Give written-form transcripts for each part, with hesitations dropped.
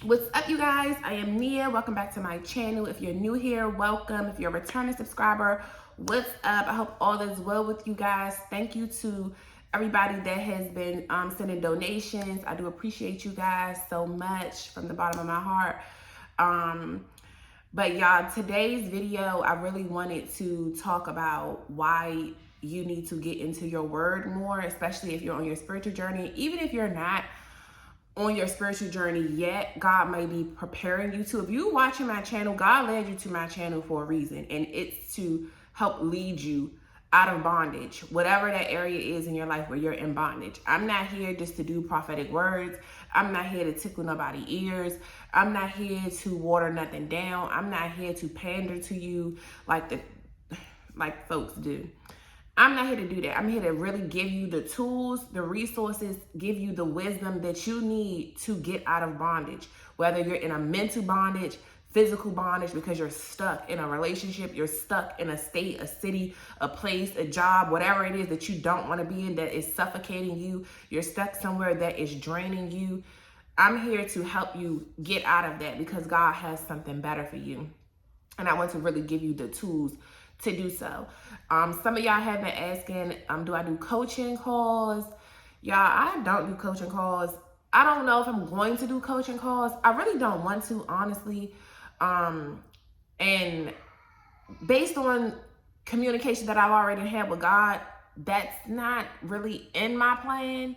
What's up, you guys? I am Nia. Welcome back to my channel. If you're new here, welcome. If you're a returning subscriber, what's up? I hope all is well with you guys. Thank you to everybody that has been sending donations. I do appreciate you guys so much from the bottom of my heart. But y'all, today's video, I really wanted to talk about why you need to get into your word more, especially if you're on your spiritual journey. Even if you're not on your spiritual journey yet, God may be preparing you to. If you're watching my channel, God led you to my channel for a reason, and it's to help lead you out of bondage, whatever that area is in your life where you're in bondage. I'm not here just to do prophetic words. I'm not here to tickle nobody's ears. I'm not here to water nothing down. I'm not here to pander to you like folks do. I'm not here to do that. I'm here to really give you the tools, the resources, give you the wisdom that you need to get out of bondage. Whether you're in a mental bondage, physical bondage, because you're stuck in a relationship, you're stuck in a state, a city, a place, a job, whatever it is that you don't want to be in, that is suffocating you. You're stuck somewhere that is draining you. I'm here to help you get out of that because God has something better for you. And I want to really give you the tools to do so. Some of y'all have been asking, do I do coaching calls? Y'all, I don't do coaching calls. I don't know if I'm going to do coaching calls. I really don't want to, honestly. And based on communication that I've already had with God, that's not really in my plan.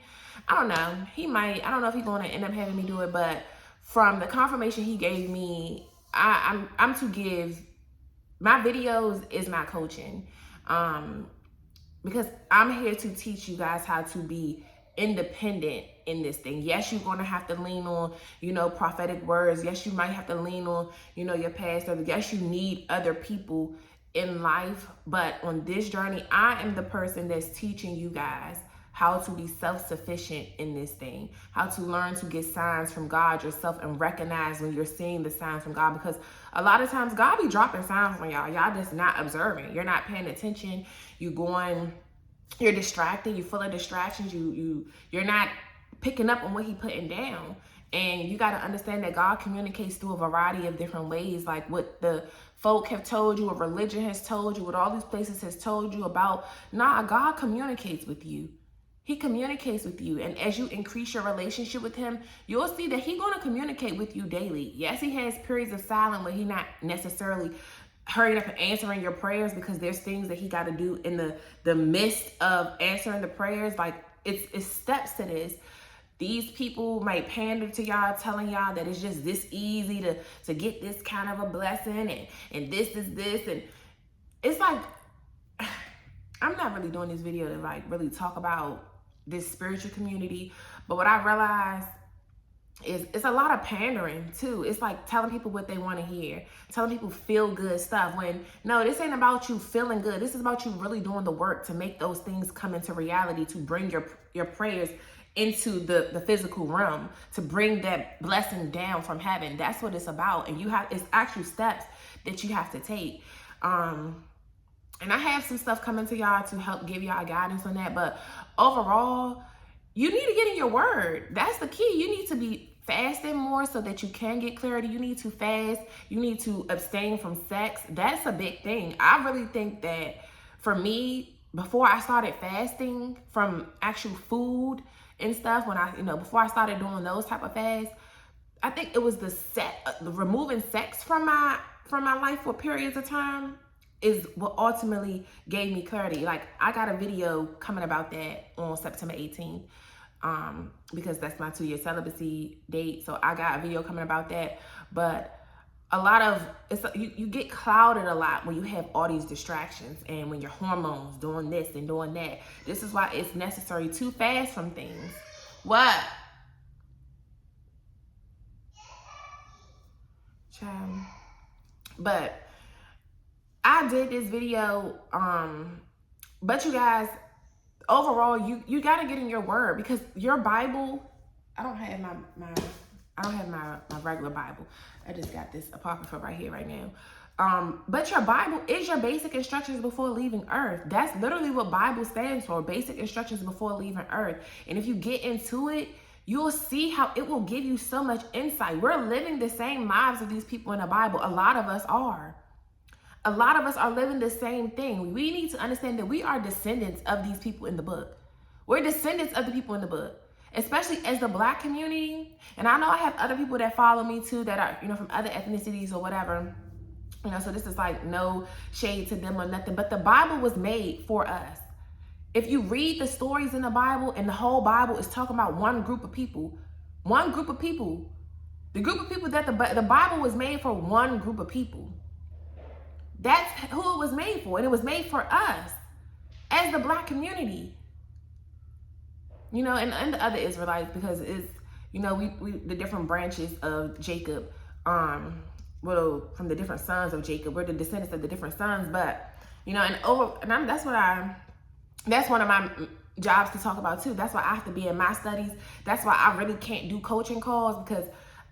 I don't know. He might. I don't know if he's going to end up having me do it, but from the confirmation he gave me, I'm to give. My videos is my coaching, because I'm here to teach you guys how to be independent in this thing. Yes, you're going to have to lean on, prophetic words. Yes, you might have to lean on, your pastor. Yes, you need other people in life. But on this journey, I am the person that's teaching you guys how to be self-sufficient in this thing, how to learn to get signs from God yourself and recognize when you're seeing the signs from God, because a lot of times God be dropping signs on y'all. Y'all just not observing. You're not paying attention. You're distracted. You're full of distractions. You're not picking up on what he putting down. And you got to understand that God communicates through a variety of different ways, like what the folk have told you, what religion has told you, what all these places has told you about. Nah, God communicates with you. He communicates with you. And as you increase your relationship with him, you'll see that he's going to communicate with you daily. Yes, he has periods of silence where he's not necessarily hurrying up and answering your prayers, because there's things that he got to do in the midst of answering the prayers. Like it's steps to this. These people might pander to y'all, telling y'all that it's just this easy to get this kind of a blessing, and this is this. And it's like, I'm not really doing this video to really talk about this spiritual community, but what I realized is it's a lot of pandering too. It's like telling people what they want to hear, telling people feel good stuff, when no, this ain't about you feeling good. This is about you really doing the work to make those things come into reality, to bring your prayers into the physical realm, to bring that blessing down from heaven. That's what it's about. And it's actual steps that you have to take. And I have some stuff coming to y'all to help give y'all guidance on that. But overall, you need to get in your word. That's the key. You need to be fasting more so that you can get clarity. You need to fast. You need to abstain from sex. That's a big thing. I really think that for me, before I started fasting from actual food and stuff, before I started doing those type of fasts, I think it was the removing sex from my life for periods of time is what ultimately gave me clarity. Like, I got a video coming about that on September 18th, because that's my 2-year celibacy date. So I got a video coming about that. But a lot of you get clouded a lot when you have all these distractions, and when your hormones doing this and doing that. This is why it's necessary to fast from things. What? Child. But I did this video, but you guys, overall, you got to get in your word, because your Bible, I don't have my regular Bible. I just got this apocrypha right here, right now. But your Bible is your basic instructions before leaving earth. That's literally what Bible stands for, basic instructions before leaving earth. And if you get into it, you'll see how it will give you so much insight. We're living the same lives of these people in the Bible. A lot of us are. A lot of us are living the same thing. We need to understand that we are descendants of these people in the book. We're descendants of the people in the book, especially as the Black community. And I know I have other people that follow me too that are, from other ethnicities or whatever. So this is like no shade to them or nothing, but the Bible was made for us. If you read the stories in the Bible, and the whole Bible is talking about one group of people, the group of people that the Bible was made for, one group of people. That's who it was made for. And it was made for us as the Black community, and the other Israelites, because it's, we the different branches of Jacob, from the different sons of Jacob, we're the descendants of the different sons. But, that's one of my jobs to talk about too. That's why I have to be in my studies. That's why I really can't do coaching calls, because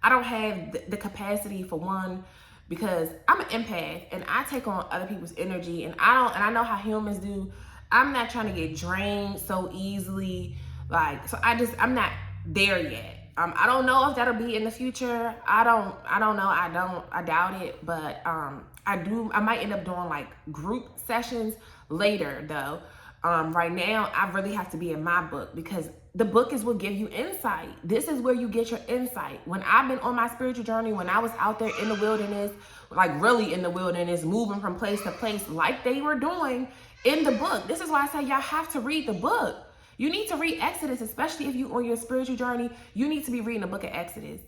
I don't have the capacity, for one, because I'm an empath and I take on other people's energy, and I know how humans do. I'm not trying to get drained so easily. I'm not there yet. I don't know if that'll be in the future. I don't know. I doubt it, but I might end up doing like group sessions later though. Right now, I really have to be in my book, because the book is what gives you insight. This is where you get your insight. When I've been on my spiritual journey, when I was out there in the wilderness, like really in the wilderness, moving from place to place like they were doing in the book. This is why I say y'all have to read the book. You need to read Exodus, especially if you're on your spiritual journey. You need to be reading the book of Exodus.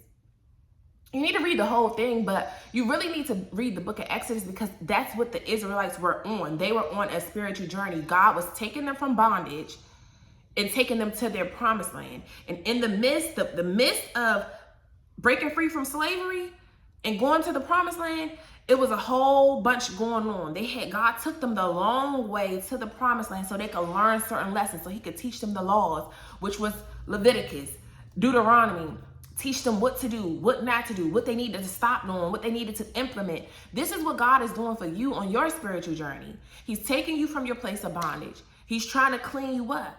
You need to read the whole thing, but you really need to read the book of Exodus, because that's what the Israelites were on. They were on a spiritual journey. God was taking them from bondage and taking them to their promised land. And in the midst of breaking free from slavery and going to the promised land, it was a whole bunch going on. God took them the long way to the promised land so they could learn certain lessons, so he could teach them the laws, which was Leviticus, Deuteronomy. Teach them what to do, what not to do, what they needed to stop doing, what they needed to implement. This is what God is doing for you on your spiritual journey. He's taking you from your place of bondage. He's trying to clean you up.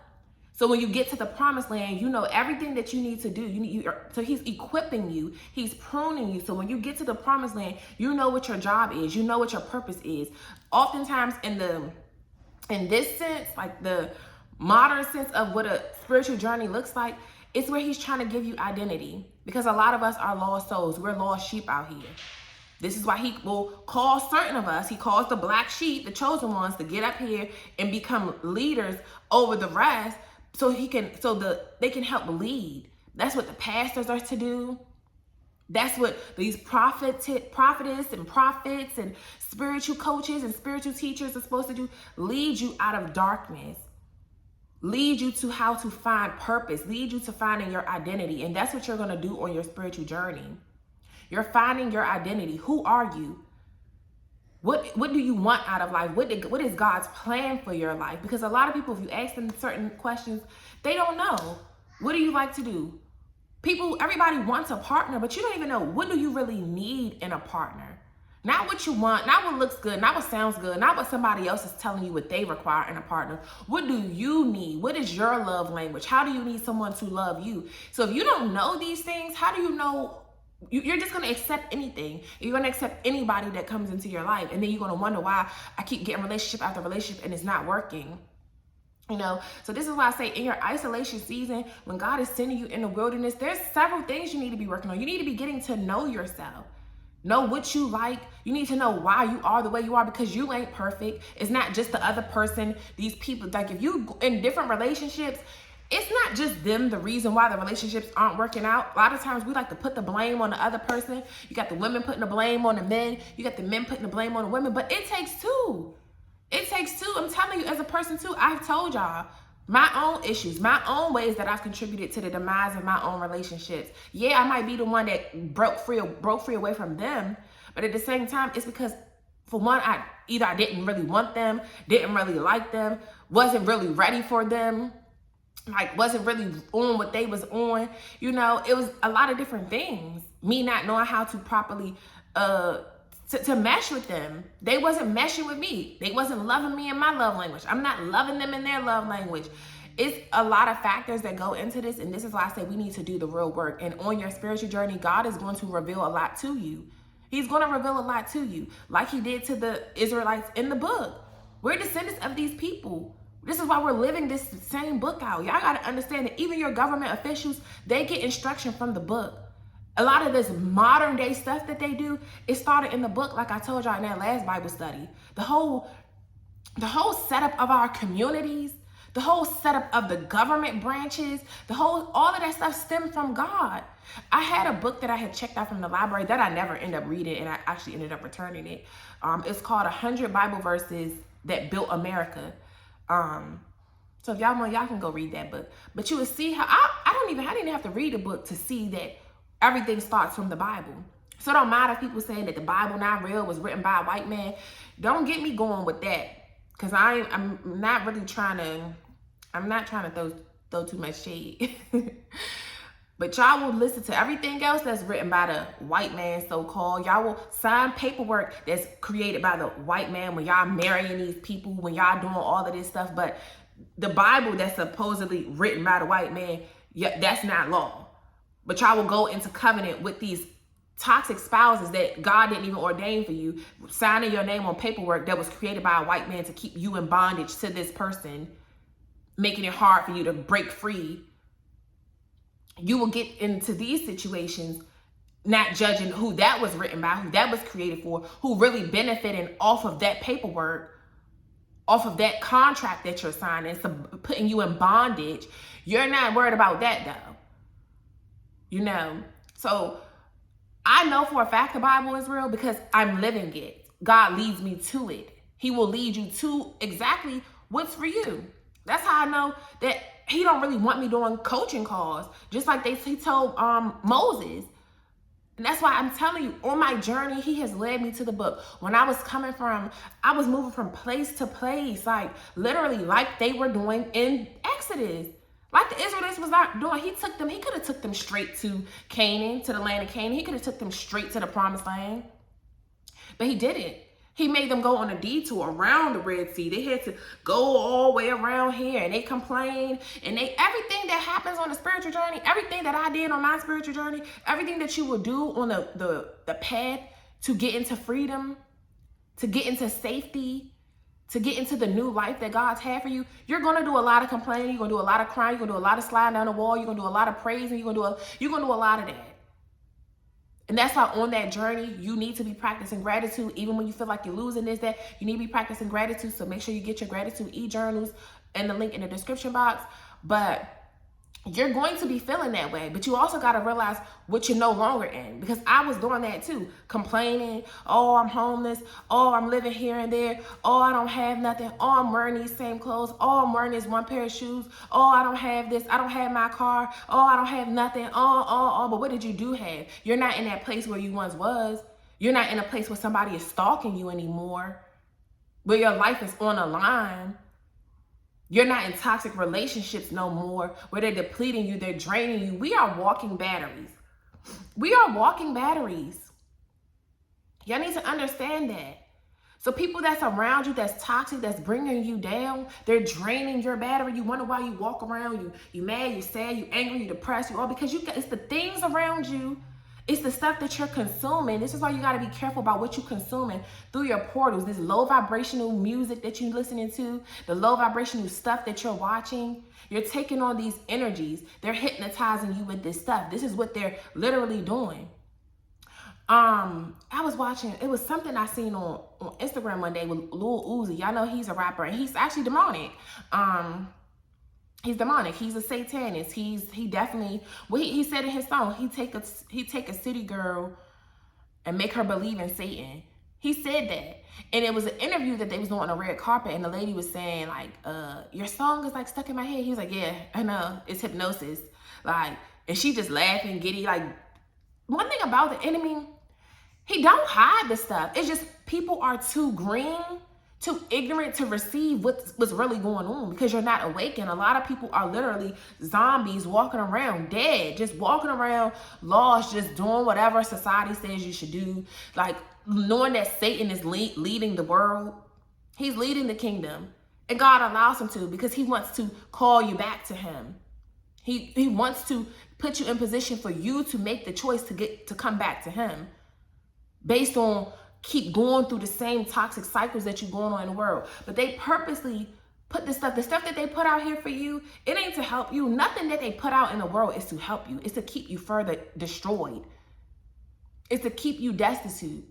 So when you get to the promised land, you know everything that you need to do. So he's equipping you. He's pruning you. So when you get to the promised land, you know what your job is. You know what your purpose is. Oftentimes in this sense, like the modern sense of what a spiritual journey looks like, it's where he's trying to give you identity, because a lot of us are lost souls. We're lost sheep out here. This is why he will call certain of us, he calls the black sheep, the chosen ones, to get up here and become leaders over the rest, so they can help lead. That's what the pastors are to do. That's what these prophetess and prophets and spiritual coaches and spiritual teachers are supposed to do. Lead you out of darkness. Lead you to how to find purpose. Lead you to finding your identity. And that's what you're going to do on your spiritual journey. You're finding your identity. Who are you? What do you want out of life? What is God's plan for your life? Because a lot of people, if you ask them certain questions, they don't know. What do you like to do? Everybody wants a partner, but you don't even know, what do you really need in a partner? Not what you want, not what looks good, not what sounds good, not what somebody else is telling you what they require in a partner. What do you need? What is your love language? How do you need someone to love you? So if you don't know these things, how do you know? You're just going to accept anything. You're going to accept anybody that comes into your life. And then you're going to wonder why I keep getting relationship after relationship and it's not working. So this is why I say, in your isolation season, when God is sending you in the wilderness, there's several things you need to be working on. You need to be getting to know yourself. Know what you like. You need to know why you are the way you are, because you ain't perfect. It's not just the other person, these people. Like if you in different relationships, it's not just them the reason why the relationships aren't working out. A lot of times we like to put the blame on the other person. You got the women putting the blame on the men. You got the men putting the blame on the women. But it takes two. It takes two. I'm telling you, as a person too, I've told y'all my own issues, my own ways that I've contributed to the demise of my own relationships. Yeah, I might be the one that broke free away from them. But at the same time, it's because, for one, I didn't really want them, didn't really like them, wasn't really ready for them, like wasn't really on what they was on. It was a lot of different things. Me not knowing how to properly to mesh with them. They wasn't meshing with me. They wasn't loving me in my love language. I'm not loving them in their love language. It's a lot of factors that go into this, and this is why I say we need to do the real work. And on your spiritual journey, God is going to reveal a lot to you. He's going to reveal a lot to you, like he did to the Israelites in the book. We're descendants of these people. This is why we're living this same book out. Y'all got to understand that even your government officials, they get instruction from the book. A lot of this modern day stuff that they do, it started in the book, like I told y'all in that last Bible study. The whole setup of our communities, the whole setup of the government branches, all of that stuff stemmed from God. I had a book that I had checked out from the library that I never ended up reading, and I actually ended up returning it. It's called 100 Bible Verses That Built America. So if y'all want, y'all can go read that book. But you will see how I didn't have to read the book to see that everything starts from the Bible. So it don't matter if people saying that the Bible not real, was written by a white man. Don't get me going with that. Because I'm not trying to throw too much shade. But y'all will listen to everything else that's written by the white man, so-called. Y'all will sign paperwork that's created by the white man when y'all marrying these people, when y'all doing all of this stuff. But the Bible that's supposedly written by the white man, yeah, that's not law. But y'all will go into covenant with these toxic spouses that God didn't even ordain for you, signing your name on paperwork that was created by a white man to keep you in bondage to this person, making it hard for you to break free. You will get into these situations not judging who that was written by, who that was created for, who really benefiting off of that paperwork, off of that contract that you're signing, so putting you in bondage. You're not worried about that though. You know, so I know for a fact the Bible is real because I'm living it. God leads me to it. He will lead you to exactly what's for you. That's how I know that he don't really want me doing coaching calls, just like he told Moses. And that's why I'm telling you, on my journey, he has led me to the book. When I was moving from place to place, like literally like they were doing in Exodus. Like the Israelites was not doing. He could have took them straight to Canaan, to the land of Canaan. He could have took them straight to the promised land. But he didn't. He made them go on a detour around the Red Sea. They had to go all the way around here, and they complained. And everything that happens on the spiritual journey, everything that I did on my spiritual journey, everything that you will do on the path to get into freedom, to get into safety, to get into the new life that God's had for you, you're going to do a lot of complaining. You're going to do a lot of crying. You're going to do a lot of sliding down the wall. You're going to do a lot of praising. You're going to do a lot of that. And that's why on that journey, you need to be practicing gratitude. Even when you feel like you're losing this, that you need to be practicing gratitude. So make sure you get your gratitude e-journals and the link in the description box. But you're going to be feeling that way. But you also got to realize what you're no longer in. Because I was doing that too. Complaining. Oh, I'm homeless. Oh, I'm living here and there. Oh, I don't have nothing. Oh, I'm wearing these same clothes. Oh, I'm wearing this one pair of shoes. Oh, I don't have this. I don't have my car. Oh, I don't have nothing. Oh. But what did you do have? You're not in that place where you once was. You're not in a place where somebody is stalking you anymore. Where your life is on the line. You're not in toxic relationships no more, where they're depleting you, they're draining you. We are walking batteries. We are walking batteries. Y'all need to understand that. So people that's around you, that's toxic, that's bringing you down, they're draining your battery. You wonder why you walk around, you mad, you sad, you angry, you depressed, you all because it's the things around you. It's the stuff that you're consuming. This is why you got to be careful about what you're consuming through your portals. This low vibrational music that you're listening to, the low vibrational stuff that you're watching. You're taking on these energies. They're hypnotizing you with this stuff. This is what they're literally doing. I was watching, it was something I seen on Instagram one day with Lil Uzi. Y'all know he's a rapper and he's actually demonic. He's demonic. He's a satanist. He definitely, well, he said in his song, he take a city girl and make her believe in Satan. He said that. And it was an interview that they was doing on a red carpet, and the lady was saying like, your song is like stuck in my head. He was like, yeah, I know, it's hypnosis. Like, and she just laughing, giddy. Like, one thing about the enemy, he don't hide the stuff. It's just people are too green, too ignorant to receive what's really going on because you're not awakened. A lot of people are literally zombies walking around dead, just walking around lost, just doing whatever society says you should do. Like knowing that Satan is leading the world. He's leading the kingdom. And God allows him to, because he wants to call you back to him. He wants to put you in position for you to make the choice to come back to him, based on keep going through the same toxic cycles that you're going on in the world. But they purposely put the stuff that they put out here for you, it ain't to help you. Nothing that they put out in the world is to help you. It's to keep you further destroyed. It's to keep you destitute.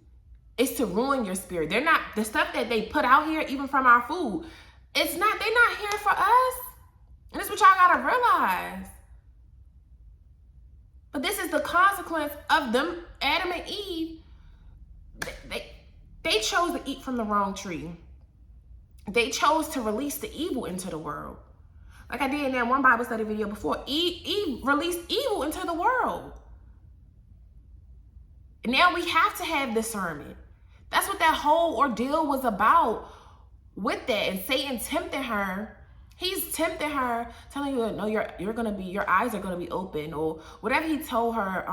It's to ruin your spirit. They're not, the stuff that they put out here, even from our food, they're not here for us. And that's what y'all gotta realize. But this is the consequence of them, Adam and Eve. They chose to eat from the wrong tree. They chose to release the evil into the world. Like I did in that one Bible study video before, Eve released evil into the world. And now we have to have discernment. That's what that whole ordeal was about with that. And Satan tempted her. He's tempting her, telling you, no, your eyes are gonna be open, or whatever he told her,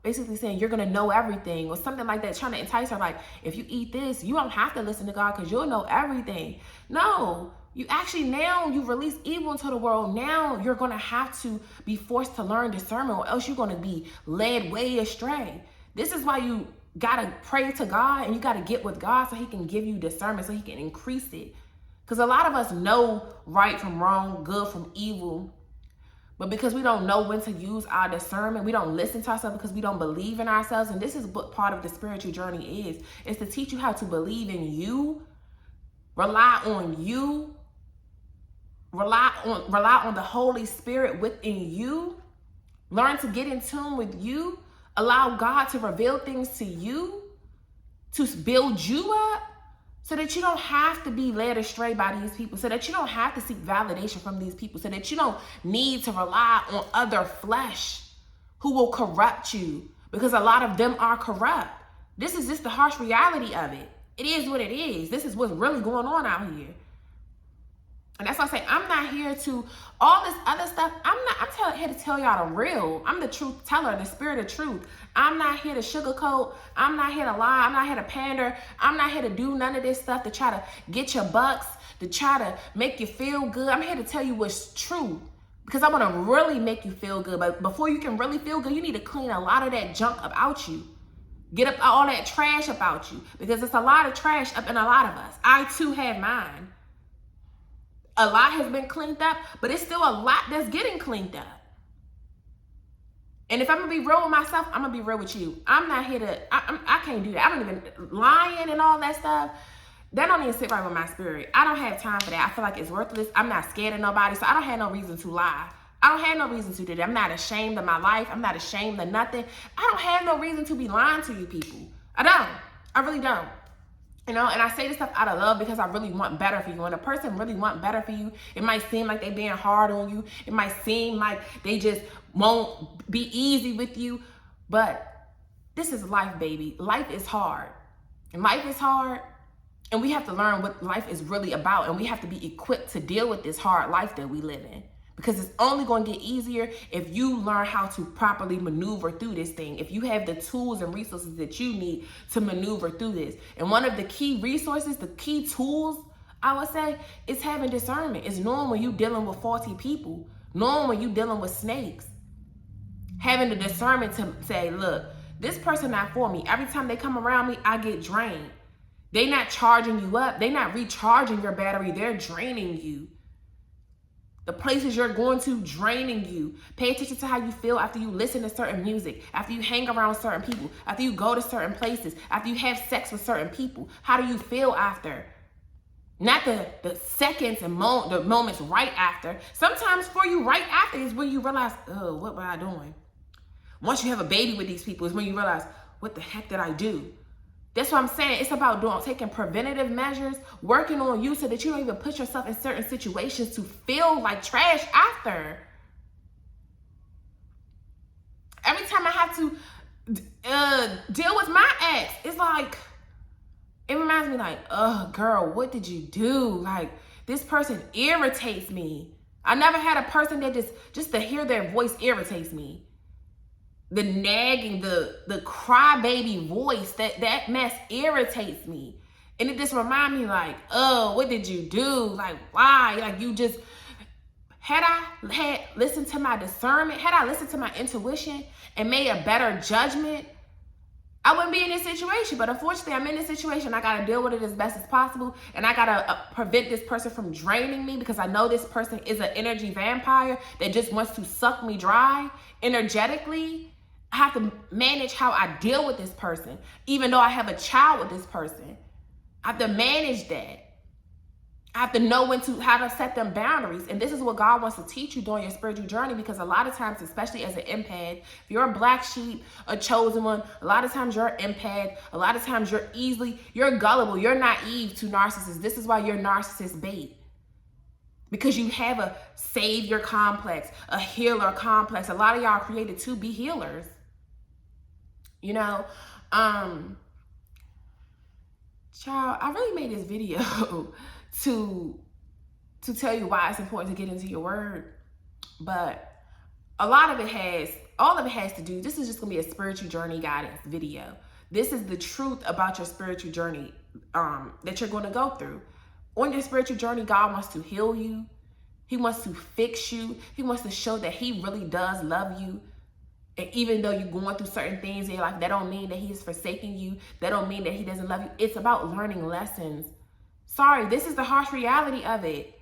basically saying you're gonna know everything, or something like that, trying to entice her, like, if you eat this, you don't have to listen to God because you'll know everything. No, you actually, now you release evil into the world. Now you're gonna have to be forced to learn discernment, or else you're gonna be led way astray. This is why you gotta pray to God, and you gotta get with God so he can give you discernment, so he can increase it. Because a lot of us know right from wrong, good from evil. But because we don't know when to use our discernment, we don't listen to ourselves because we don't believe in ourselves. And this is what part of the spiritual journey is. It's to teach you how to believe in you, rely on you, rely on the Holy Spirit within you, learn to get in tune with you, allow God to reveal things to you, to build you up. So that you don't have to be led astray by these people, so that you don't have to seek validation from these people, so that you don't need to rely on other flesh who will corrupt you, because a lot of them are corrupt. This is just the harsh reality of it. It is what it is. This is what's really going on out here. And that's why I say, I'm not here to, all this other stuff, I'm here to tell y'all the real. I'm the truth teller, the spirit of truth. I'm not here to sugarcoat. I'm not here to lie. I'm not here to pander. I'm not here to do none of this stuff to try to get your bucks, to try to make you feel good. I'm here to tell you what's true, because I want to really make you feel good. But before you can really feel good, you need to clean a lot of that junk about you. Get up all that trash about you, because it's a lot of trash up in a lot of us. I too have mine. A lot has been cleaned up, but it's still a lot that's getting cleaned up. And if I'm gonna be real with myself, I'm gonna be real with you. I'm not here to, I can't do that. I don't even, lying and all that stuff, that don't even sit right with my spirit. I don't have time for that. I feel like it's worthless. I'm not scared of nobody, so I don't have no reason to lie. I don't have no reason to do that. I'm not ashamed of my life. I'm not ashamed of nothing. I don't have no reason to be lying to you people. I don't. I really don't. You know, and I say this stuff out of love because I really want better for you. When a person really want better for you, it might seem like they being hard on you. It might seem like they just won't be easy with you. But this is life, baby. Life is hard. And life is hard. And we have to learn what life is really about. And we have to be equipped to deal with this hard life that we live in. Because it's only going to get easier if you learn how to properly maneuver through this thing. If you have the tools and resources that you need to maneuver through this. And one of the key resources, the key tools, I would say, is having discernment. It's knowing when you're dealing with faulty people. Knowing when you're dealing with snakes. Having the discernment to say, look, this person not for me. Every time they come around me, I get drained. They're not charging you up. They're not recharging your battery. They're draining you. The places you're going to, draining you. Pay attention to how you feel after you listen to certain music, after you hang around certain people, after you go to certain places, after you have sex with certain people. How do you feel after? Not the seconds and the moments right after. Sometimes for you, right after is when you realize, oh, what was I doing? Once you have a baby with these people is when you realize, what the heck did I do? That's what I'm saying. It's about taking preventative measures, working on you so that you don't even put yourself in certain situations to feel like trash after. Every time I have to deal with my ex, it's like, it reminds me like, oh, girl, what did you do? Like, this person irritates me. I never had a person that just to hear their voice irritates me. The nagging, the crybaby voice, that mess irritates me. And it just remind me like, oh, what did you do? Like, why? Like, you just, had I listened to my discernment, had I listened to my intuition and made a better judgment, I wouldn't be in this situation. But unfortunately, I'm in this situation. I got to deal with it as best as possible. And I got to prevent this person from draining me, because I know this person is an energy vampire that just wants to suck me dry energetically. I have to manage how I deal with this person, even though I have a child with this person. I have to manage that. I have to know how to set them boundaries. And this is what God wants to teach you during your spiritual journey, because a lot of times, especially as an empath, if you're a black sheep, a chosen one, a lot of times you're an empath, a lot of times you're gullible, you're naive to narcissists. This is why you're narcissist bait. Because you have a savior complex, a healer complex. A lot of y'all are created to be healers. You know, child, I really made this video to tell you why it's important to get into your word. But all of it has to do, this is just gonna be a spiritual journey guidance video. This is the truth about your spiritual journey that you're gonna go through. On your spiritual journey, God wants to heal you. He wants to fix you. He wants to show that he really does love you. And even though you're going through certain things in your life, that don't mean that he's forsaking you. That don't mean that he doesn't love you. It's about learning lessons. Sorry, this is the harsh reality of it.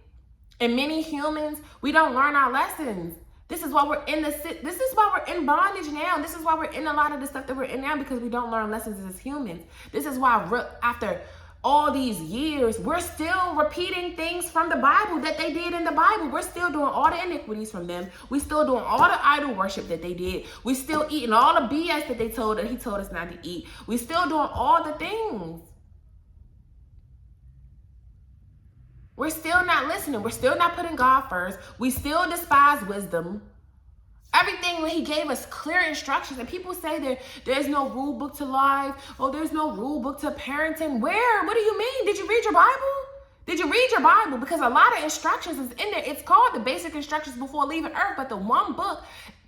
And many humans, we don't learn our lessons. This is why we're in bondage now. This is why we're in a lot of the stuff that we're in now, because we don't learn lessons as humans. This is why after all these years, we're still repeating things from the Bible that they did in the Bible. We're still doing all the iniquities from them. We still doing all the idol worship that they did. We still eating all the BS that he told us not to eat. We still doing all the things. We're still not listening. We're still not putting God first. We still despise wisdom. Everything when he gave us clear instructions, and people say there's no rule book to life. Oh, there's no rule book to parenting. Where? What do you mean? Did you read your Bible? Did you read your Bible? Because a lot of instructions is in there. It's called the basic instructions before leaving earth. But the one book,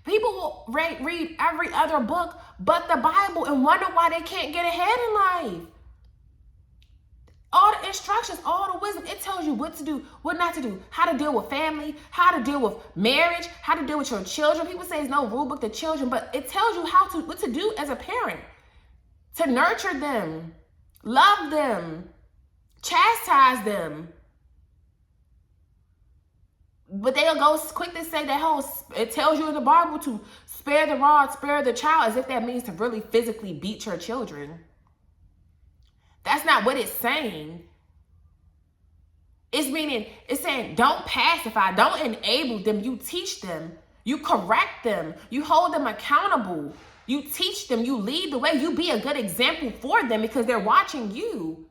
people will read every other book but the Bible and wonder why they can't get ahead in life. All the instructions, all the wisdom, it tells you what to do, what not to do, how to deal with family, how to deal with marriage, how to deal with your children. People say there's no rule book to children, but it tells you what to do as a parent, to nurture them, love them, chastise them. But they'll go quick to say it tells you in the Bible to spare the rod, spare the child, as if that means to really physically beat your children. That's not what it's saying. It's saying don't pacify, don't enable them. You teach them, you correct them, you hold them accountable, you teach them, you lead the way, you be a good example for them because they're watching you.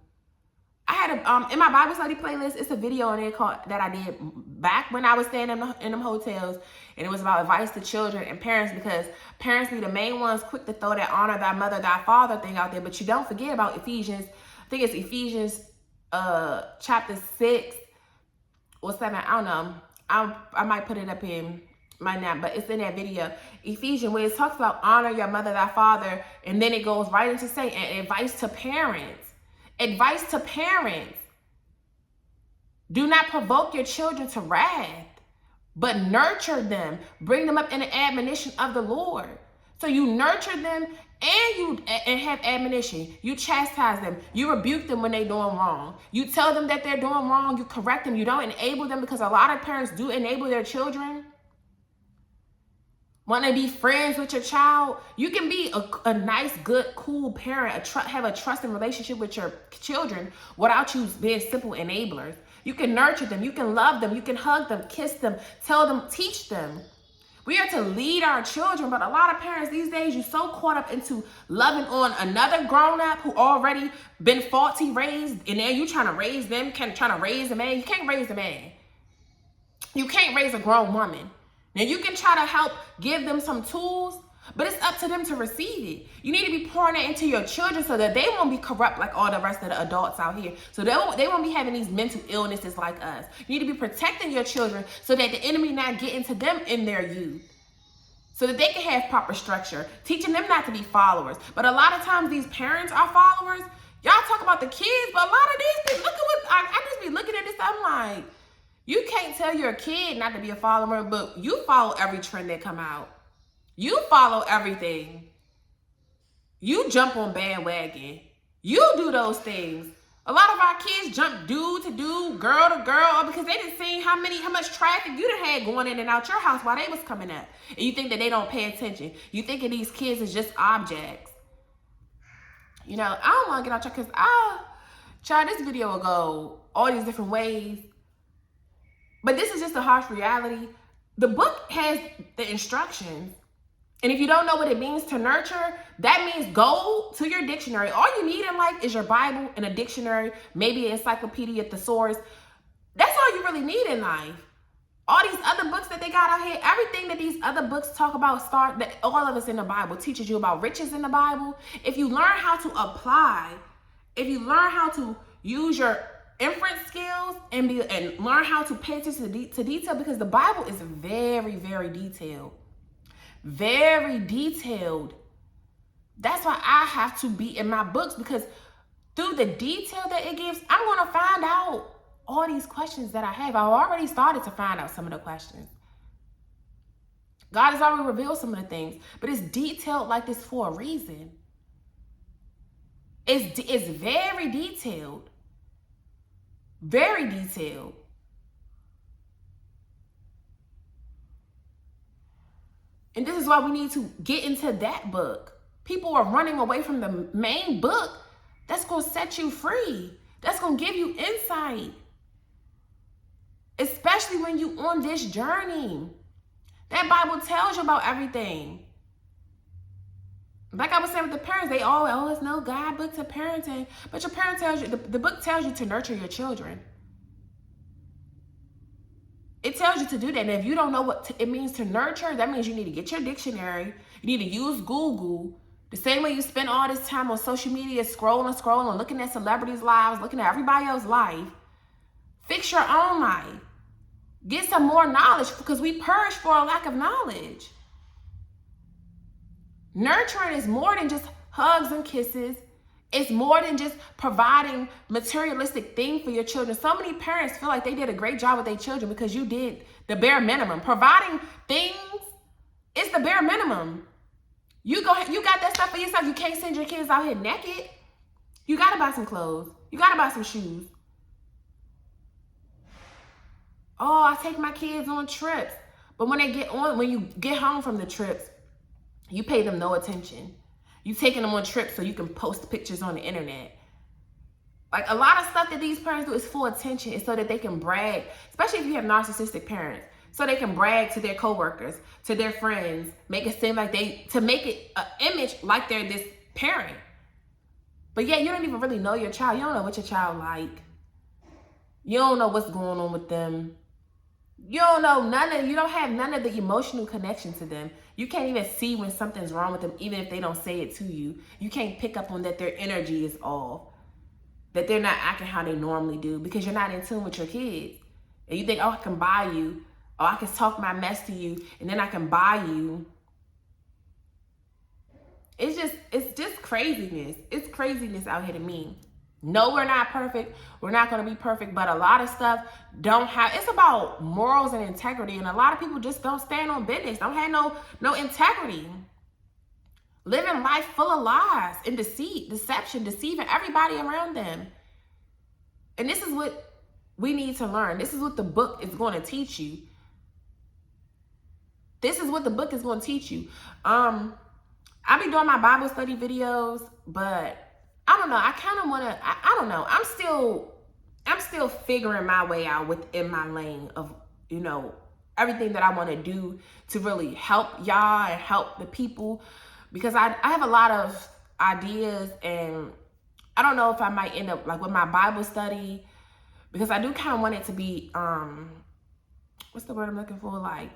I had in my Bible study playlist, it's a video on there that I did back when I was staying in them hotels, and it was about advice to children and parents, because parents be the main ones quick to throw that honor thy mother, thy father thing out there, but you don't forget about Ephesians. I think it's Ephesians chapter 6 or 7. I don't know. I might put it up in my nap, but it's in that video. Ephesians, where it talks about honor your mother, thy father, and then it goes right into saying advice to parents. Advice to parents. Do not provoke your children to wrath, but nurture them. Bring them up in the admonition of the Lord. So you nurture them and have admonition. You chastise them. You rebuke them when they're doing wrong. You tell them that they're doing wrong. You correct them. You don't enable them, because a lot of parents do enable their children. Want to be friends with your child? You can be a nice, good, cool parent, have a trusting relationship with your children without you being simple enablers. You can nurture them. You can love them. You can hug them, kiss them, tell them, teach them. We are to lead our children, but a lot of parents these days, you're so caught up into loving on another grown-up who already been faulty raised, and then you trying to raise them, trying to raise a man. You can't raise a man. You can't raise a grown woman. Now, you can try to help give them some tools, but it's up to them to receive it. You need to be pouring it into your children so that they won't be corrupt like all the rest of the adults out here. So they won't be having these mental illnesses like us. You need to be protecting your children so that the enemy not get into them in their youth, so that they can have proper structure, teaching them not to be followers. But a lot of times these parents are followers. Y'all talk about the kids, but a lot of these people, look at what, I just be looking at this, I'm like, you can't tell your kid not to be a follower, but you follow every trend that come out. You follow everything. You jump on bandwagon. You do those things. A lot of our kids jump dude to dude, girl to girl, because they didn't see how much traffic you done had going in and out your house while they was coming up. And you think that they don't pay attention. You think of these kids as just objects. You know, I don't want to get out your, because child, this video will go all these different ways. But this is just a harsh reality. The book has the instructions. And if you don't know what it means to nurture, that means go to your dictionary. All you need in life is your Bible and a dictionary, maybe an encyclopedia, thesaurus. That's all you really need in life. All these other books that they got out here, everything that these other books talk about, all of it's in the Bible. Teaches you about riches in the Bible. If you learn how to apply, if you learn how to use your inference skills and learn how to pay attention to detail, because the Bible is very, very detailed. Very detailed. That's why I have to be in my books, because through the detail that it gives, I'm going to find out all these questions that I have. I've already started to find out some of the questions. God has already revealed some of the things, but it's detailed like this for a reason. It's very detailed. Very detailed. And this is why we need to get into that book. People are running away from the main book that's going to set you free. That's going to give you insight. Especially when you're on this journey. That Bible tells you about everything. Like I was saying with the parents, they all, it's no God book to parenting. But your parent tells you, the book tells you to nurture your children. It tells you to do that. And if you don't know what it means to nurture, that means you need to get your dictionary. You need to use Google. The same way you spend all this time on social media, scrolling, looking at celebrities' lives, looking at everybody else's life. Fix your own life. Get some more knowledge, because we perish for a lack of knowledge. Nurturing is more than just hugs and kisses. It's more than just providing materialistic things for your children. So many parents feel like they did a great job with their children because you did the bare minimum. Providing things is the bare minimum. You got that stuff for yourself. You can't send your kids out here naked. You got to buy some clothes. You got to buy some shoes. Oh, I take my kids on trips. But when you get home from the trips, you pay them no attention. You taking them on trips so you can post pictures on the internet. Like, a lot of stuff that these parents do is for attention. It's so that they can brag, especially if you have narcissistic parents, so they can brag to their coworkers, to their friends, make it seem like to make it an image like they're this parent. But yeah, you don't even really know your child. You don't know what your child like. You don't know what's going on with them. You don't have none of the emotional connection to them. You can't even see when something's wrong with them, even if they don't say it to you. You can't pick up on that their energy is off, that they're not acting how they normally do, because you're not in tune with your kids. And you think, oh, I can buy you, or I can talk my mess to you, and then I can buy you. It's just craziness. It's craziness out here to me. No, we're not perfect. We're not going to be perfect, but a lot of stuff it's about morals and integrity, and a lot of people just don't stand on business, don't have no integrity. Living life full of lies and deceit, deception, deceiving everybody around them. And this is what we need to learn. This is what the book is going to teach you. This is what the book is going to teach you. I'll be doing my Bible study videos, but I don't know. I kind of want to, I don't know. I'm still figuring my way out within my lane of, everything that I want to do to really help y'all and help the people, because I have a lot of ideas, and I don't know if I might end up like with my Bible study, because I do kind of want it to be, what's the word I'm looking for? Like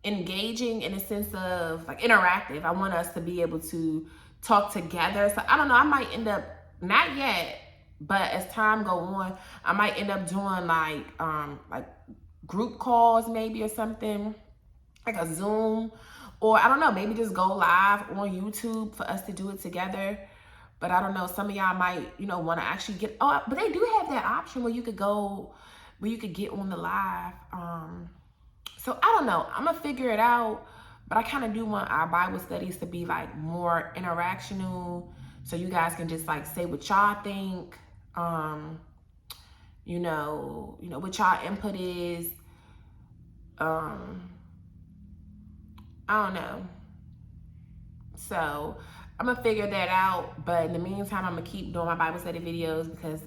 engaging, in a sense of like interactive. I want us to be able to talk together. So I don't know, I might end up, not yet, but as time go on, I might end up doing like group calls maybe, or something, like a Zoom, or I don't know, maybe just go live on YouTube for us to do it together. But I don't know, some of y'all might, you know, want to actually get, oh, but they do have that option where you could go, where you could get on the live. So I don't know, I'm gonna figure it out, but I kind of do want our Bible studies to be like more interactional, so you guys can just like say what y'all think, you know, what y'all input is. I don't know. So I'm gonna figure that out, but in the meantime, I'm gonna keep doing my Bible study videos, because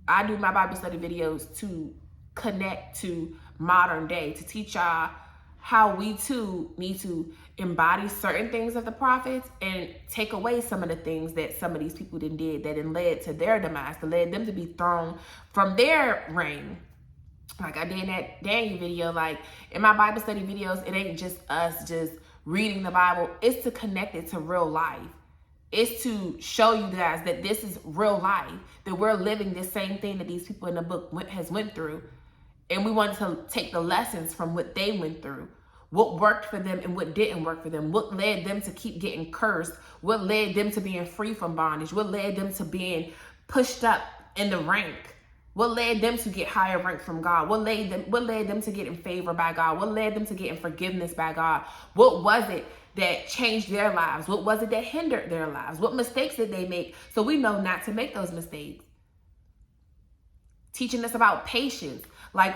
I do my Bible study videos to connect to modern day, to teach y'all how we too need to embody certain things of the prophets and take away some of the things that some of these people did that led to their demise, that led them to be thrown from their reign. Like I did in that Daniel video, like in my Bible study videos, it ain't just us just reading the Bible, it's to connect it to real life. It's to show you guys that this is real life, that we're living the same thing that these people in the book went through. And we want to take the lessons from what they went through, what worked for them and what didn't work for them, what led them to keep getting cursed, what led them to being free from bondage, what led them to being pushed up in the rank, what led them to get higher rank from God, what led them to get in favor by God, what led them to get in forgiveness by God, what was it that changed their lives, what was it that hindered their lives, what mistakes did they make, so we know not to make those mistakes. Teaching us about patience, like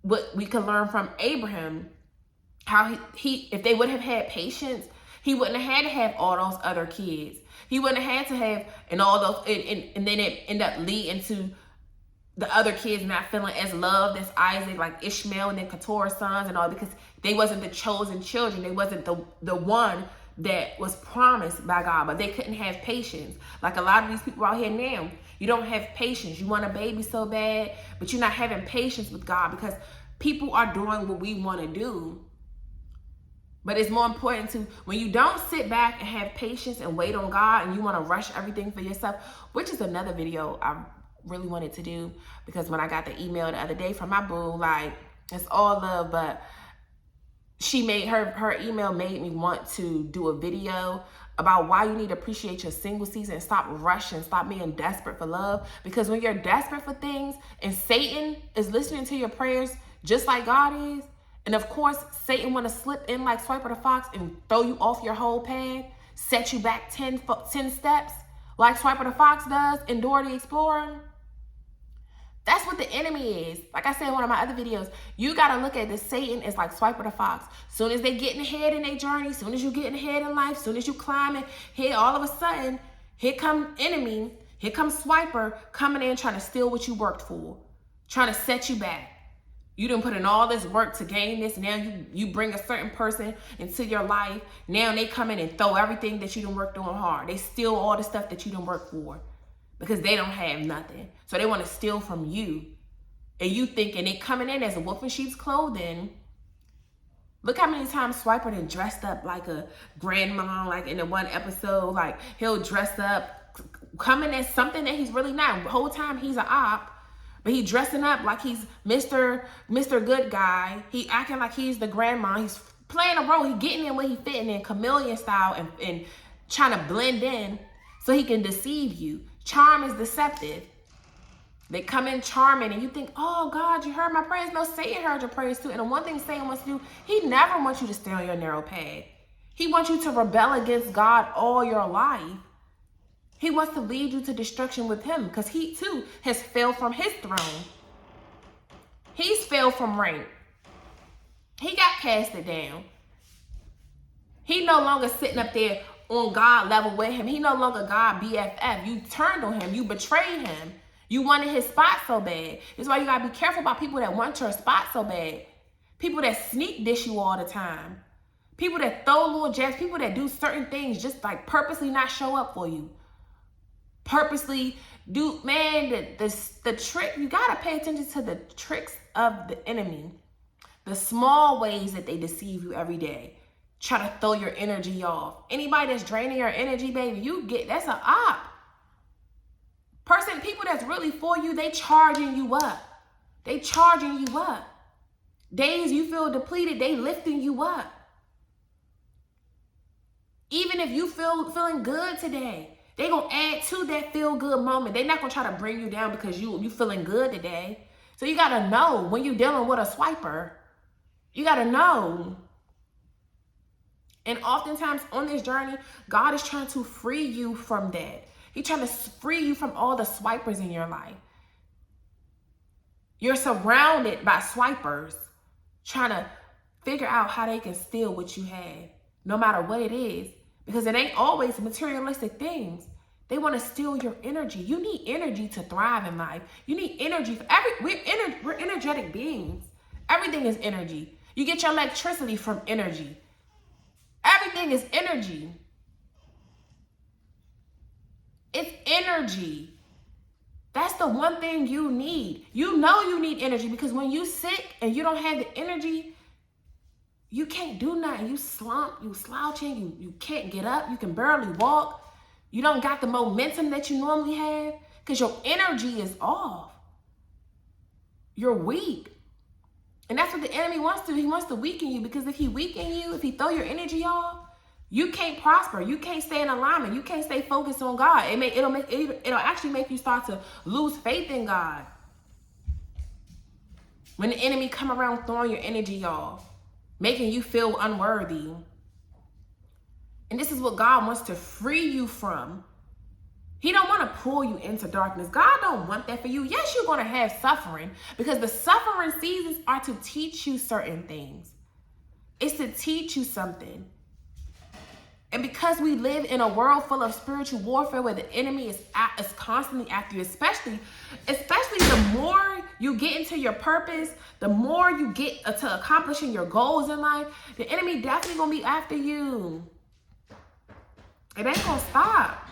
what we could learn from Abraham, how he if they would have had patience, he wouldn't have had to have all those other kids. He wouldn't have had to have and all those and then it ended up leading to the other kids not feeling as loved as Isaac, like Ishmael and then Keturah's sons and all, because they wasn't the chosen children. They wasn't the one that was promised by God, but they couldn't have patience. Like a lot of these people out here now, you don't have patience. You want a baby so bad, but you're not having patience with God, because people are doing what we want to do. But it's more important to, when you don't sit back and have patience and wait on God and you want to rush everything for yourself, which is another video I really wanted to do, because when I got the email the other day from my boo, like, it's all love, but she made her email made me want to do a video about why you need to appreciate your single season and stop rushing, stop being desperate for love. Because when you're desperate for things and Satan is listening to your prayers just like God is, and of course Satan want to slip in like Swiper the Fox and throw you off your whole path, set you back 10 steps like Swiper the Fox does in Dora the Explorer. That's what the enemy is. Like I said in one of my other videos, you got to look at this. Satan is like Swiper the Fox. Soon as they getting ahead in their journey, soon as you getting ahead in life, soon as you climbing, here all of a sudden, here come enemy, here comes Swiper coming in trying to steal what you worked for, trying to set you back. You done put in all this work to gain this. Now you bring a certain person into your life. Now they come in and throw everything that you done worked on hard. They steal all the stuff that you done worked for, because they don't have nothing. So they want to steal from you. And you thinking they coming in as a wolf in sheep's clothing. Look how many times Swiper done dressed up like a grandma, like in the one episode, like he'll dress up, coming as something that he's really not. The whole time he's an op, but he dressing up like he's Mr. Good Guy. He acting like he's the grandma. He's playing a role. He getting in where he fitting in, chameleon style, and trying to blend in so he can deceive you. Charm is deceptive. They come in charming and you think, oh God, you heard my prayers. No, Satan heard your prayers too. And the one thing Satan wants to do, he never wants you to stay on your narrow path. He wants you to rebel against God all your life. He wants to lead you to destruction with him, because he too has failed from his throne. He's failed from rank. He got casted down. He no longer sitting up there on God level with him. He no longer God BFF. You turned on him. You betrayed him. You wanted his spot so bad. That's why you got to be careful about people that want your spot so bad. People that sneak dish you all the time. People that throw little jabs. People that do certain things just like purposely not show up for you. Purposely do, man, the trick, you got to pay attention to the tricks of the enemy. The small ways that they deceive you every day. Try to throw your energy off. Anybody that's draining your energy, baby, that's an op. People that's really for you, they charging you up. They charging you up. Days you feel depleted, they lifting you up. Even if you feeling good today, They gonna add to that feel-good moment. They not gonna try to bring you down because you feeling good today. So you gotta know when you're dealing with a swiper. You gotta know. And oftentimes on this journey, God is trying to free you from that. He's trying to free you from all the swipers in your life. You're surrounded by swipers trying to figure out how they can steal what you have, no matter what it is. Because it ain't always materialistic things. They want to steal your energy. You need energy to thrive in life. You need energy. We're energetic beings. Everything is energy. You get your electricity from energy. Everything is energy. It's energy. That's the one thing you need. You know you need energy because when you sick and you don't have the energy, you can't do nothing. You slump, you slouching, you can't get up, you can barely walk. You don't got the momentum that you normally have because your energy is off. You're weak. And that's what the enemy wants to do. He wants to weaken you because if he weaken you, if he throw your energy off, you can't prosper. You can't stay in alignment. You can't stay focused on God. It'll actually make you start to lose faith in God. When the enemy come around throwing your energy off, making you feel unworthy. And this is what God wants to free you from. He don't want to pull you into darkness. God don't want that for you. Yes, you're going to have suffering because the suffering seasons are to teach you certain things. It's to teach you something. And because we live in a world full of spiritual warfare where the enemy is constantly after you, especially the more you get into your purpose, the more you get to accomplishing your goals in life, the enemy definitely going to be after you. It ain't going to stop.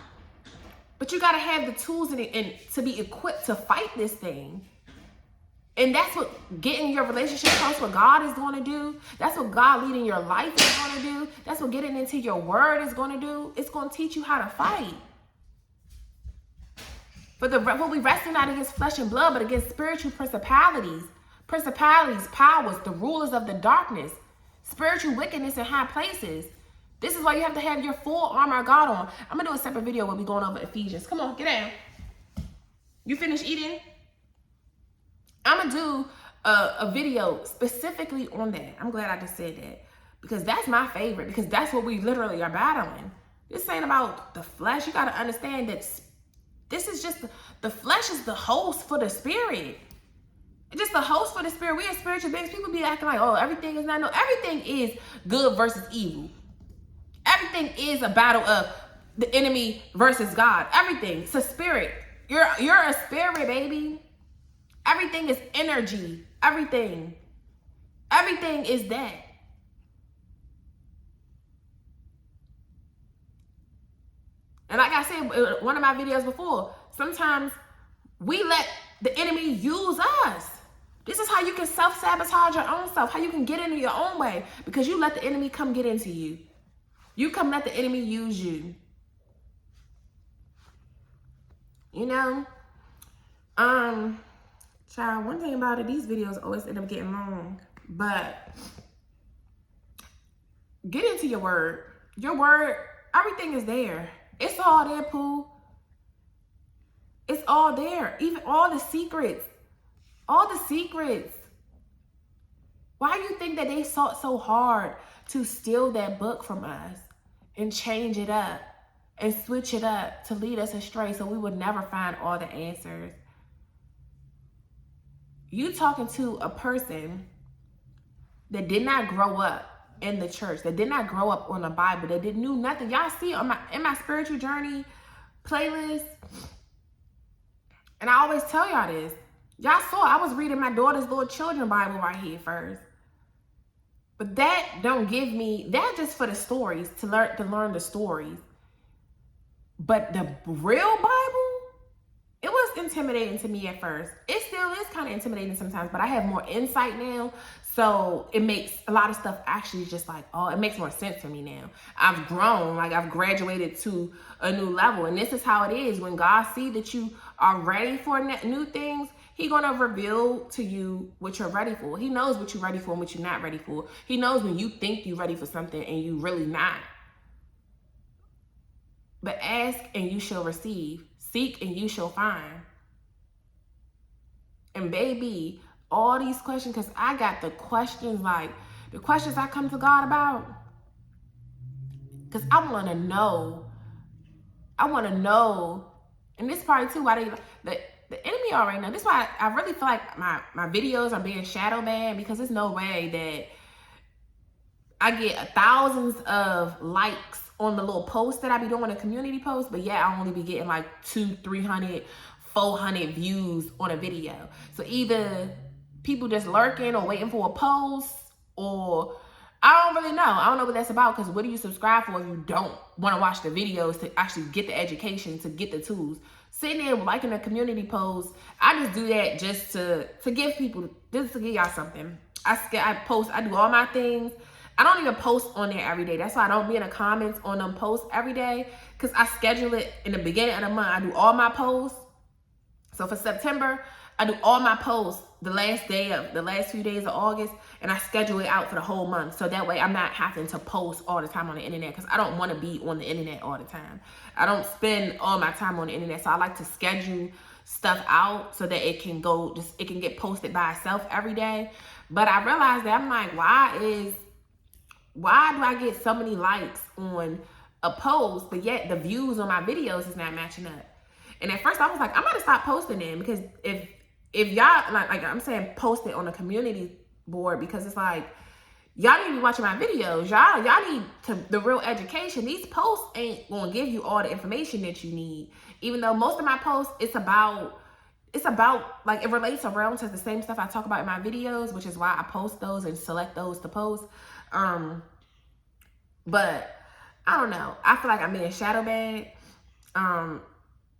But you got to have the tools and to be equipped to fight this thing. And that's what getting your relationship close with God is going to do. That's what God leading your life is going to do. That's what getting into your word is going to do. It's going to teach you how to fight. But we wrestle not against flesh and blood, but against spiritual principalities, powers, the rulers of the darkness, spiritual wickedness in high places. This is why you have to have your full armor of God on. I'm going to do a separate video where we're going over Ephesians. Come on, get down. You finished eating? I'm going to do a video specifically on that. I'm glad I just said that. Because that's my favorite. Because that's what we literally are battling. This ain't about the flesh. You got to understand that this is just, the flesh is the host for the spirit. It's just the host for the spirit. We are spiritual beings. People be acting like, oh, everything is not. No, everything is good versus evil. Everything is a battle of the enemy versus God. Everything. It's a spirit. You're a spirit, baby. Everything is energy. Everything. Everything is that. And like I said in one of my videos before, sometimes we let the enemy use us. This is how you can self-sabotage your own self, how you can get into your own way, because you let the enemy come get into you. You come let the enemy use you. You know? Child, one thing about it, these videos always end up getting long. But get into your word. Your word, everything is there. It's all there, Pooh. It's all there. Even all the secrets. All the secrets. Why do you think that they sought so hard to steal that book from us and change it up and switch it up to lead us astray so we would never find all the answers? You talking to a person that did not grow up in the church, that did not grow up on the Bible, that didn't knew nothing. Y'all see on in my spiritual journey playlist, and I always tell y'all this. Y'all saw I was reading my daughter's little children Bible right here first. But that don't give me, that just for the stories, to learn the stories. But the real Bible, it was intimidating to me at first. It still is kind of intimidating sometimes, but I have more insight now. So it makes a lot of stuff actually just like, oh, it makes more sense for me now. I've grown, like I've graduated to a new level. And this is how it is. When God sees that you are ready for new things, He's going to reveal to you what you're ready for. He knows what you're ready for and what you're not ready for. He knows when you think you're ready for something and you're really not. But ask and you shall receive. Seek and you shall find. And baby, all these questions, because I got the questions, like the questions I come to God about, because I want to know. I want to know. And this part too, why the enemy already know. This is why I really feel like my videos are being shadow banned, because there's no way that I get thousands of likes on the little posts that I be doing, a community post, but yeah, I only be getting like 200, 300, 400 views on a video. So either people just lurking or waiting for a post, or I don't really know. I don't know what that's about, because what do you subscribe for if you don't want to watch the videos to actually get the education, to get the tools? Sitting there liking a community post, I just do that just to give people, just to give y'all something. I post, I do all my things. I don't even post on there every day. That's why I don't be in the comments on them posts every day, because I schedule it in the beginning of the month. I do all my posts. So for September, I do all my posts the last few days of August, and I schedule it out for the whole month. So that way I'm not having to post all the time on the internet, because I don't want to be on the internet all the time. I don't spend all my time on the internet. So I like to schedule stuff out so that it can get posted by itself every day. But I realized that I'm like, why do I get so many likes on a post, but yet the views on my videos is not matching up? And at first I was like, I'm gonna stop posting them, because if y'all, like I'm saying, post it on a community board, because it's like, y'all need to be watching my videos. Y'all need the real education. These posts ain't gonna give you all the information that you need. Even though most of my posts, it's about like, it relates around to the same stuff I talk about in my videos, which is why I post those and select those to post. But I don't know. I feel like I'm being shadow banned.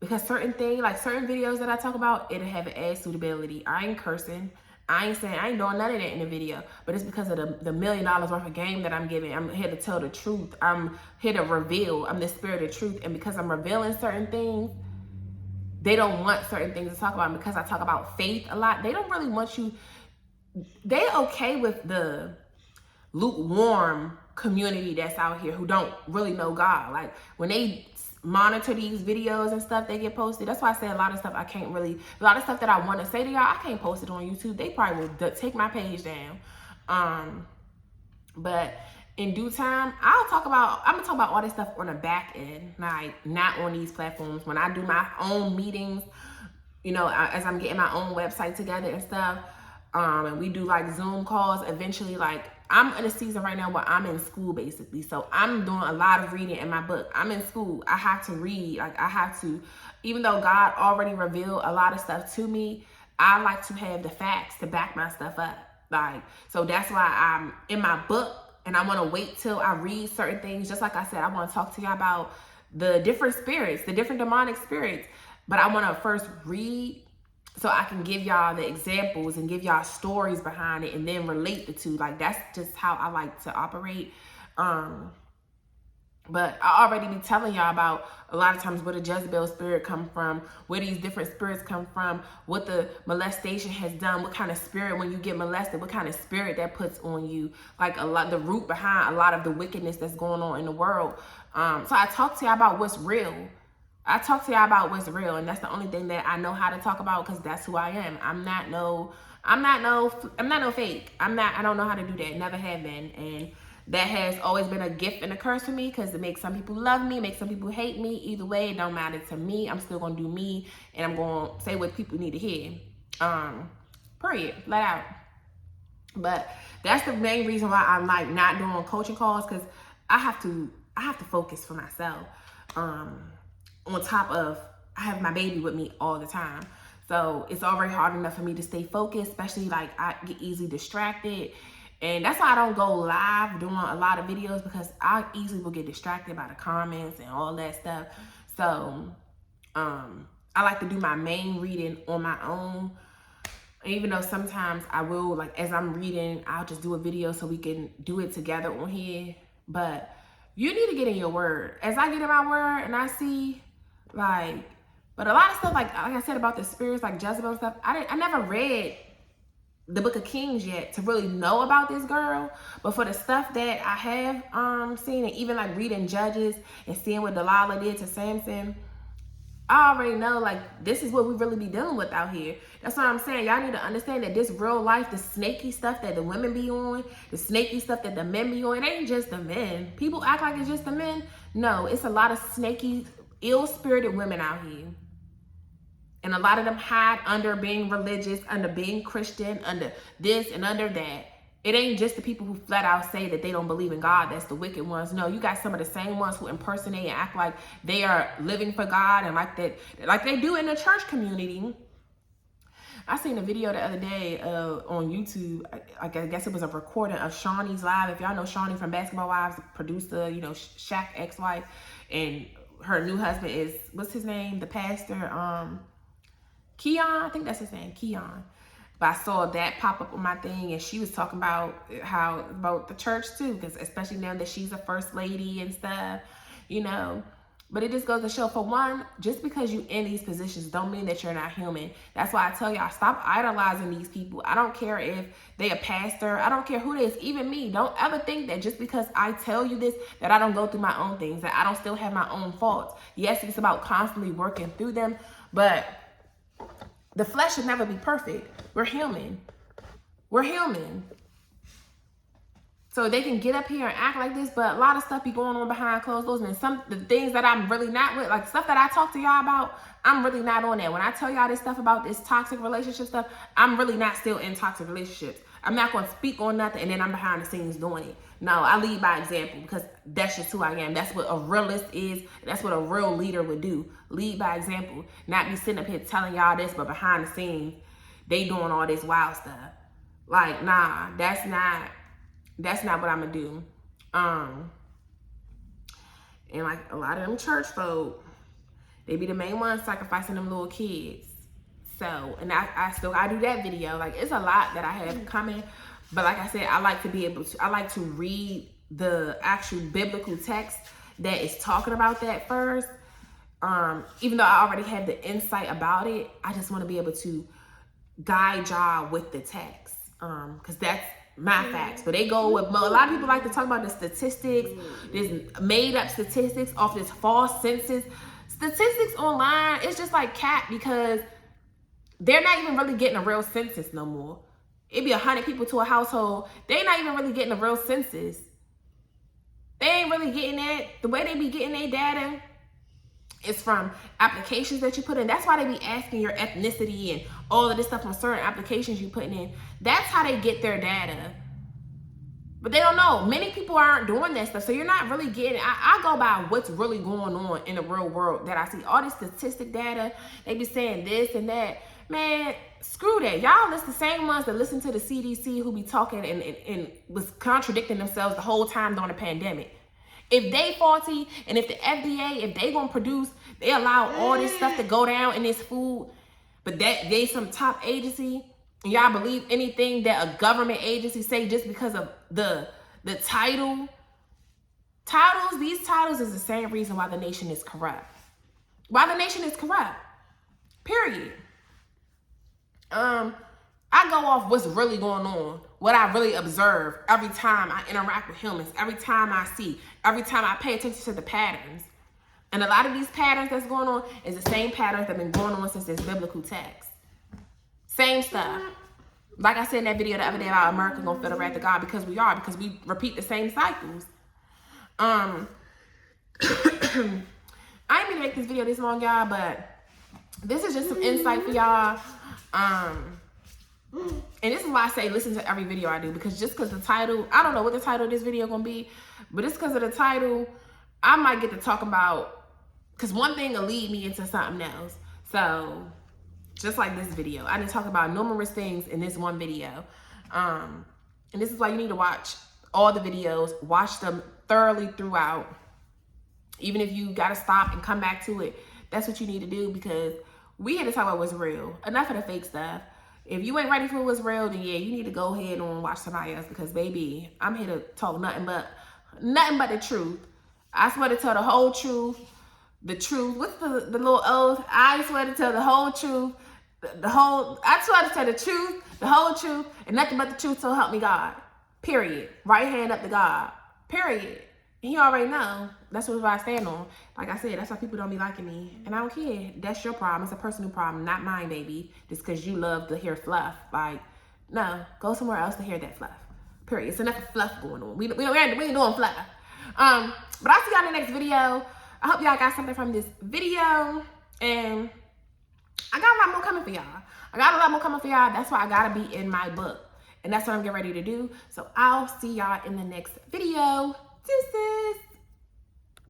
Because certain videos that I talk about, it'll have an ad suitability. I ain't cursing. I ain't doing none of that in the video. But it's because of the $1 million worth of game that I'm giving. I'm here to tell the truth. I'm here to reveal. I'm the spirit of truth. And because I'm revealing certain things, they don't want certain things to talk about. And because I talk about faith a lot, they don't really want you. They okay with the lukewarm community that's out here who don't really know God. Like, when they monitor these videos and stuff they get posted, that's why I say a lot of stuff a lot of stuff that I want to say to y'all, I can't post it on YouTube. They probably will take my page down. But in due time, I'm gonna talk about all this stuff on the back end, like not on these platforms. When I do my own meetings, as I'm getting my own website together and stuff, and we do like Zoom calls eventually. Like, I'm in a season right now where I'm in school, basically. So I'm doing a lot of reading in my book. I'm in school. I have to read. Like, I have to, even though God already revealed a lot of stuff to me, I like to have the facts to back my stuff up. Like, so that's why I'm in my book, and I want to wait till I read certain things. Just like I said, I want to talk to y'all about the different spirits, the different demonic spirits. But I want to first read, so I can give y'all the examples and give y'all stories behind it, and then relate the two. Like, that's just how I like to operate. But I already be telling y'all about a lot of times where the Jezebel spirit come from, where these different spirits come from, what the molestation has done, what kind of spirit, when you get molested, what kind of spirit that puts on you, like the root behind a lot of the wickedness that's going on in the world. So I talk to y'all about what's real. And that's the only thing that I know how to talk about, because that's who I am. I'm not no fake. I don't know how to do that. Never have been. And that has always been a gift and a curse for me, because it makes some people love me, makes some people hate me. Either way, it don't matter to me. I'm still gonna do me, and I'm gonna say what people need to hear. Period. Flat out. But that's the main reason why I'm like not doing coaching calls, because I have to focus for myself. On top of, I have my baby with me all the time. So it's already hard enough for me to stay focused, especially like I get easily distracted. And that's why I don't go live doing a lot of videos, because I easily will get distracted by the comments and all that stuff. So I like to do my main reading on my own. Even though sometimes I will, like, as I'm reading, I'll just do a video so we can do it together on here. But you need to get in your word. As I get in my word and I see, but a lot of stuff, like I said about the spirits, like Jezebel and stuff, I never read the Book of Kings yet to really know about this girl, but for the stuff that I have seen, and even like reading Judges and seeing what Delilah did to Samson, I already know, like, this is what we really be dealing with out here. That's what I'm saying. Y'all need to understand that this real life, the snaky stuff that the women be on, the snaky stuff that the men be on, it ain't just the men. People act like it's just the men. No, it's a lot of snaky, ill-spirited women out here. And a lot of them hide under being religious, under being Christian, under this and under that. It ain't just the people who flat out say that they don't believe in God that's the wicked ones. No, you got some of the same ones who impersonate and act like they are living for God and like that, like they do in the church community. I seen a video the other day on YouTube. I guess it was a recording of Shawnee's live. If y'all know Shawnee from Basketball Wives, producer, you know, Shaq ex-wife, and her new husband is, what's his name? The pastor, Keon, I think that's his name, Keon. But I saw that pop up on my thing, and she was talking about about the church too, because especially now that she's a first lady and stuff, you know. But it just goes to show, for one, just because you in these positions don't mean that you're not human. That's why I tell y'all, stop idolizing these people. I don't care if they a pastor. I don't care who it is, even me. Don't ever think that just because I tell you this, that I don't go through my own things, that I don't still have my own faults. Yes, it's about constantly working through them, but the flesh should never be perfect. We're human. We're human. So they can get up here and act like this, but a lot of stuff be going on behind closed doors. And some the things that I'm really not with, like stuff that I talk to y'all about, I'm really not on that. When I tell y'all this stuff about this toxic relationship stuff, I'm really not still in toxic relationships. I'm not going to speak on nothing and then I'm behind the scenes doing it. No, I lead by example because that's just who I am. That's what a realist is. That's what a real leader would do. Lead by example. Not be sitting up here telling y'all this, but behind the scenes, they doing all this wild stuff. Like, nah, that's not what I'm gonna do. And like a lot of them church folk, they be the main ones sacrificing them little kids. So, and I still gotta do that video. Like, it's a lot that I have coming. But like I said, I like to read the actual biblical text that is talking about that first. Even though I already have the insight about it, I just want to be able to guide y'all with the text. Because that's my facts. But they go with, a lot of people like to talk about the statistics, this made up statistics off this false census. Statistics online, it's just like cat, because they're not even really getting a real census no more. It'd be 100 people to a household. They're not even really getting a real census. They ain't really getting that. The way they be getting their data is from applications that you put in. That's why they be asking your ethnicity and all of this stuff on certain applications you putting in. That's how they get their data. But they don't know. Many people aren't doing that stuff. So you're not really getting, I go by what's really going on in the real world that I see. All this statistic data, they be saying this and that. Man, screw that. Y'all listen the same ones that listen to the CDC who be talking and was contradicting themselves the whole time during the pandemic. If they faulty and if the FDA, if they gonna produce, they allow all this stuff to go down in this food, but that they some top agency, and y'all believe anything that a government agency say just because of the title. These titles is the same reason why the nation is corrupt. Why the nation is corrupt. Period. I go off what's really going on, what I really observe every time I interact with humans, every time I see, every time I pay attention to the patterns. And a lot of these patterns that's going on is the same patterns that have been going on since this biblical text. Same stuff. Like I said in that video the other day about America gonna feel the wrath of God, because we repeat the same cycles. I ain't mean to make this video this long, y'all, but this is just some insight for y'all. And this is why I say listen to every video I do, because just because the title, I don't know what the title of this video gonna be, but it's because of the title, I might get to talk about, because one thing will lead me into something else. So just like this video, I didn't talk about numerous things in this one video. And this is why you need to watch all the videos, watch them thoroughly throughout. Even if you gotta stop and come back to it, that's what you need to do, because we here to talk about what's real. Enough of the fake stuff. If you ain't ready for what's real, then yeah, you need to go ahead and watch somebody else, because baby, I'm here to talk nothing but the truth. I swear to tell the whole truth, the truth. What's the little oath? I swear to tell the whole truth, I just want to tell the truth, the whole truth, and nothing but the truth, so help me God. Period. Right hand up to God. Period. He already know. That's what I stand on. Like I said, that's why people don't be liking me. And I don't care. That's your problem. It's a personal problem, not mine, baby. Just because you love to hear fluff. Like, no. Go somewhere else to hear that fluff. Period. It's enough fluff going on. We ain't doing fluff. But I'll see y'all in the next video. I hope y'all got something from this video. And I got a lot more coming for y'all. That's why I gotta be in my book. And that's what I'm getting ready to do. So I'll see y'all in the next video. Deuces.